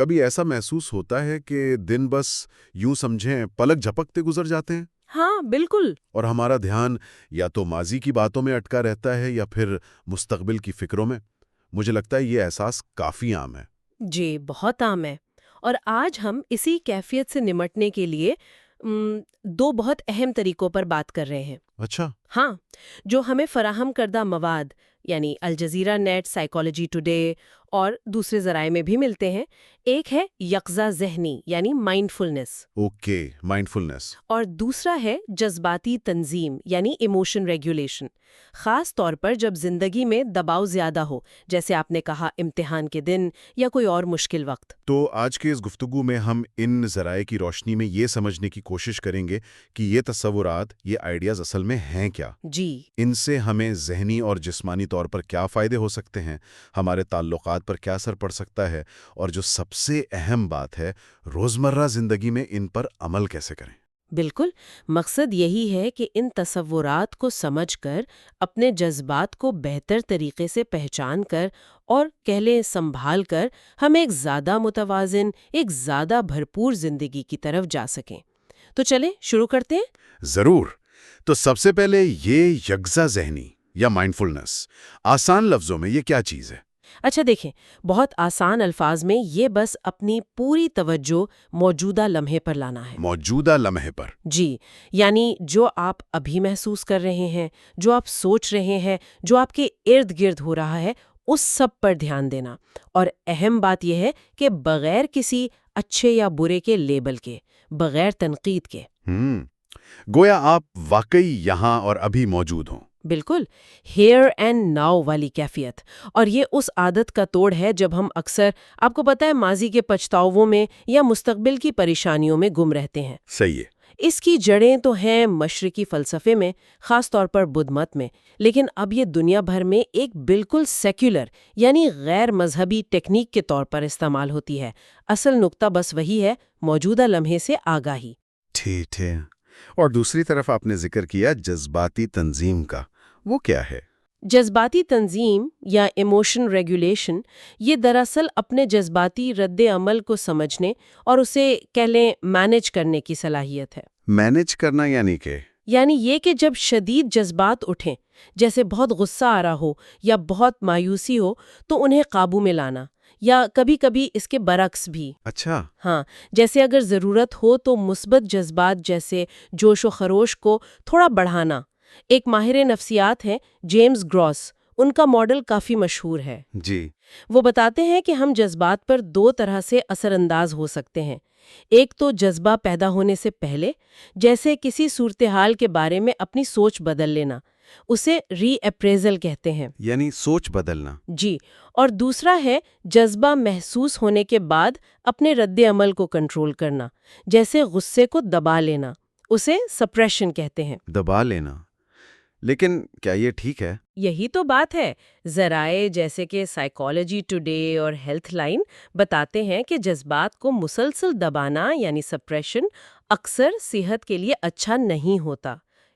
کبھی ایسا محسوس ہوتا ہے کہ دن بس یوں سمجھیں پلک جھپکتے گزر جاتے ہیں ہاں بالکل. اور ہمارا دھیان یا تو ماضی کی باتوں میں اٹکا رہتا ہے یا پھر مستقبل کی فکروں میں. مجھے لگتا ہے یہ احساس کافی عام ہے. جی بہت عام ہے. اور آج ہم اسی کیفیت سے نمٹنے کے لیے دو بہت اہم طریقوں پر بات کر رہے ہیں. اچھا. ہاں، جو ہمیں فراہم کردہ مواد یعنی الجزیرہ نیٹ، سائیکالوجی ٹوڈے اور دوسرے ذرائع میں بھی ملتے ہیں. ایک ہے یقظہ ذہنی یعنی مائنڈفلنس، اوکے، مائنڈفلنس. اور دوسرا ہے جذباتی تنظیم یعنی ایموشن ریگولیشن. خاص طور پر جب زندگی میں دباؤ زیادہ ہو، جیسے آپ نے کہا امتحان کے دن یا کوئی اور مشکل وقت. تو آج کے اس گفتگو میں ہم ان ذرائع کی روشنی میں یہ سمجھنے کی کوشش کریں گے کہ یہ تصورات، یہ آئیڈیاز اصل میں ہیں کیا؟ جی. ان سے ہمیں ذہنی اور جسمانی طور پر کیا فائدے ہو سکتے ہیں، ہمارے تعلقات پر کیا اثر پڑ سکتا ہے، اور جو سب سے اہم بات ہے، روزمرہ زندگی میں ان پر عمل کیسے کریں؟ بالکل. مقصد یہی ہے کہ ان تصورات کو سمجھ کر، اپنے جذبات کو بہتر طریقے سے پہچان کر اور کہہ لیں سنبھال کر، ہم ایک زیادہ متوازن، ایک زیادہ بھرپور زندگی کی طرف جا سکیں. تو چلیں شروع کرتے ہیں. ضرور. تو سب سے پہلے یہ یکجا ذہنی یا مائنڈفلنس، آسان لفظوں میں یہ کیا چیز ہے؟ اچھا دیکھیں، بہت آسان الفاظ میں یہ بس اپنی پوری توجہ موجودہ لمحے پر لانا ہے. موجودہ لمحے پر. جی، یعنی جو آپ ابھی محسوس کر رہے ہیں، جو آپ سوچ رہے ہیں، جو آپ کے ارد گرد ہو رہا ہے، اس سب پر دھیان دینا. اور اہم بات یہ ہے کہ بغیر کسی اچھے یا برے کے لیبل کے، بغیر تنقید کے. گویا آپ واقعی یہاں اور ابھی موجود ہوں. بالکل، ہیئر اینڈ ناؤ والی کیفیت. اور یہ اس عادت کا توڑ ہے جب ہم اکثر، آپ کو پتہ ہے، ماضی کے پچھتاووں میں یا مستقبل کی پریشانیوں میں گم رہتے ہیں. صحیح ہے. اس کی جڑیں تو ہیں مشرقی فلسفے میں، خاص طور پر بدھ مت میں، لیکن اب یہ دنیا بھر میں ایک بالکل سیکولر یعنی غیر مذہبی ٹیکنیک کے طور پر استعمال ہوتی ہے. اصل نقطہ بس وہی ہے، موجودہ لمحے سے آگاہی. ٹھیک ہے. اور دوسری طرف آپ نے ذکر کیا جذباتی تنظیم کا، وہ کیا ہے؟ جذباتی تنظیم یا ایموشن ریگولیشن، یہ دراصل اپنے جذباتی رد عمل کو سمجھنے اور اسے کہہ لیں مینج کرنے کی صلاحیت ہے. مینج کرنا یعنی یہ کہ جب شدید جذبات اٹھیں، جیسے بہت غصہ آ رہا ہو یا بہت مایوسی ہو، تو انہیں قابو میں لانا، یا کبھی کبھی اس کے برعکس بھی. اچھا. ہاں، جیسے اگر ضرورت ہو تو مثبت جذبات جیسے جوش و خروش کو تھوڑا بڑھانا. ایک ماہر نفسیات ہیں جیمز گراس، ان کا ماڈل کافی مشہور ہے. جی. وہ بتاتے ہیں کہ ہم جذبات پر دو طرح سے اثر انداز ہو سکتے ہیں. ایک تو جذبہ پیدا ہونے سے پہلے، جیسے کسی صورتحال کے بارے میں اپنی سوچ بدل لینا، اسے ری اپریزل کہتے ہیں. یعنی سوچ بدلنا. جی. اور دوسرا ہے جذبہ محسوس ہونے کے بعد اپنے رد عمل کو کنٹرول کرنا، جیسے غصے کو دبا لینا، اسے سپریشن کہتے ہیں. دبا لینا. لیکن کیا یہ ٹھیک ہے؟ یہی تو بات ہے. ذرائع جیسے کہ سائیکالوجی ٹوڈے اور ہیلتھ لائن بتاتے ہیں کہ جذبات کو مسلسل دبانا یعنی سپریشن اکثر صحت کے لیے اچھا نہیں ہوتا.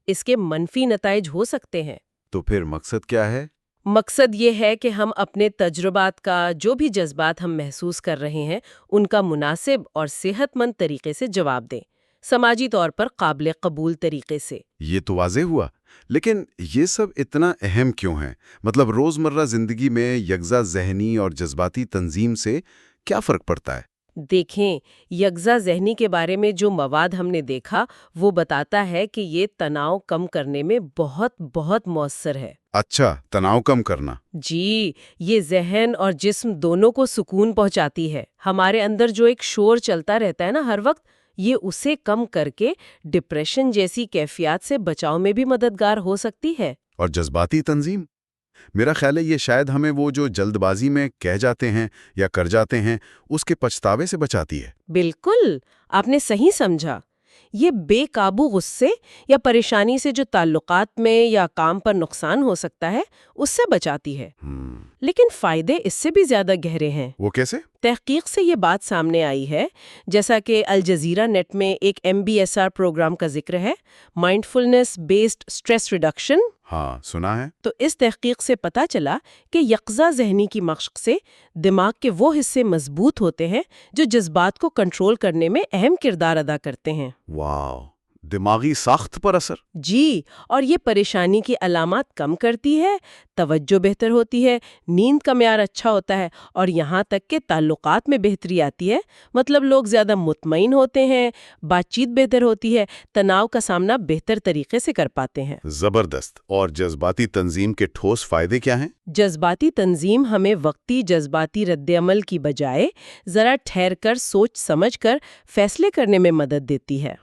اس کے منفی نتائج ہو سکتے ہیں. تو پھر مقصد کیا ہے؟ مقصد یہ ہے کہ ہم اپنے تجربات کا، جو بھی جذبات ہم محسوس کر رہے ہیں، ان کا مناسب اور صحت مند طریقے سے جواب دیں، سماجی طور پر قابل قبول طریقے سے. یہ تو واضح ہوا، لیکن یہ سب اتنا اہم کیوں ہے؟ مطلب روزمرہ زندگی میں یکجا ذہنی اور جذباتی تنظیم سے کیا فرق پڑتا ہے؟ دیکھیں، یکجا ذہنی کے بارے میں جو مواد ہم نے دیکھا وہ بتاتا ہے کہ یہ تناؤ کم کرنے میں بہت بہت مؤثر ہے. اچھا، تناؤ کم کرنا. جی، یہ ذہن اور جسم دونوں کو سکون پہنچاتی ہے. ہمارے اندر جو ایک شور چلتا رہتا ہے نا ہر وقت، یہ اسے کم کر کے ڈپریشن جیسی کیفیات سے بچاؤ میں بھی مددگار ہو سکتی ہے. اور جذباتی تنظیم، میرا خیال ہے یہ شاید ہمیں وہ جو جلد بازی میں کہہ جاتے ہیں یا کر جاتے ہیں، اس کے پچھتاوے سے بچاتی ہے. بالکل، آپ نے صحیح سمجھا. یہ بے قابو غصے یا پریشانی سے جو تعلقات میں یا کام پر نقصان ہو سکتا ہے، اس سے بچاتی ہے. لیکن فائدے اس سے بھی زیادہ گہرے ہیں۔ وہ کیسے؟ تحقیق سے یہ بات سامنے آئی ہے، جیسا کہ الجزیرہ نیٹ میں ایک MBSR پروگرام کا ذکر ہے، مائنڈفلنس بیسڈ اسٹریس ریڈکشن۔ ہاں، سنا ہے۔ تو اس تحقیق سے پتہ چلا کہ یقظہ ذہنی کی مشق سے دماغ کے وہ حصے مضبوط ہوتے ہیں جو جذبات کو کنٹرول کرنے میں اہم کردار ادا کرتے ہیں۔ واو، دماغی ساخت پر اثر؟ جی، اور یہ پریشانی کی علامات کم کرتی ہے، توجہ بہتر ہوتی ہے، نیند کا معیار اچھا ہوتا ہے، اور یہاں تک کہ تعلقات میں بہتری آتی ہے۔ مطلب لوگ زیادہ مطمئن ہوتے ہیں، بات چیت بہتر ہوتی ہے، تناؤ کا سامنا بہتر طریقے سے کر پاتے ہیں۔ زبردست۔ اور جذباتی تنظیم کے ٹھوس فائدے کیا ہیں؟ جذباتی تنظیم ہمیں وقتی جذباتی رد عمل کی بجائے ذرا ٹھہر کر سوچ سمجھ کر فیصلے کرنے میں مدد دیتی ہے۔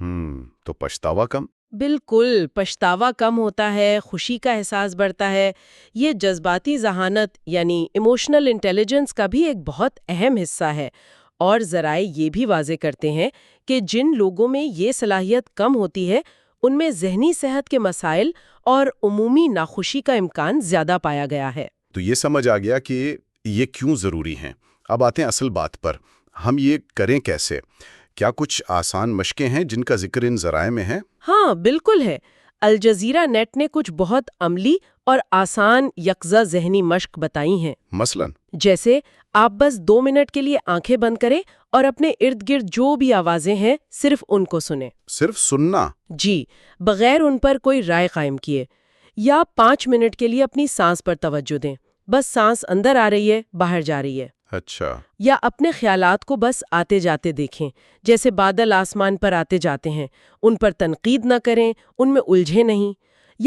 تو پچھتاوا کم؟ بالکل، پچھتاوا کم ہوتا ہے، خوشی کا احساس بڑھتا ہے۔ یہ جذباتی ذہانت یعنی ایموشنل انٹیلیجنس کا بھی ایک بہت اہم حصہ ہے، اور ذرائع یہ بھی واضح کرتے ہیں کہ جن لوگوں میں یہ صلاحیت کم ہوتی ہے ان میں ذہنی صحت کے مسائل اور عمومی ناخوشی کا امکان زیادہ پایا گیا ہے۔ تو یہ سمجھ آ گیا کہ یہ کیوں ضروری ہیں۔ اب آتے ہیں اصل بات پر، ہم یہ کریں کیسے؟ کیا کچھ آسان مشقیں ہیں جن کا ذکر ان ذرائع میں ہے؟ ہاں، بالکل ہے۔ الجزیرہ نیٹ نے کچھ بہت عملی اور آسان یقظہ ذہنی مشق بتائی ہیں۔ مثلاً؟ جیسے آپ بس 2 منٹ کے لیے آنکھیں بند کریں اور اپنے ارد گرد جو بھی آوازیں ہیں صرف ان کو سنیں۔ صرف سننا؟ جی، بغیر ان پر کوئی رائے قائم کیے۔ یا 5 منٹ کے لیے اپنی سانس پر توجہ دیں، بس سانس اندر آ رہی ہے، باہر جا رہی ہے۔ اچھا۔ یا اپنے خیالات کو بس آتے جاتے دیکھیں، جیسے بادل آسمان پر آتے جاتے ہیں، ان پر تنقید نہ کریں، ان میں الجھے نہیں۔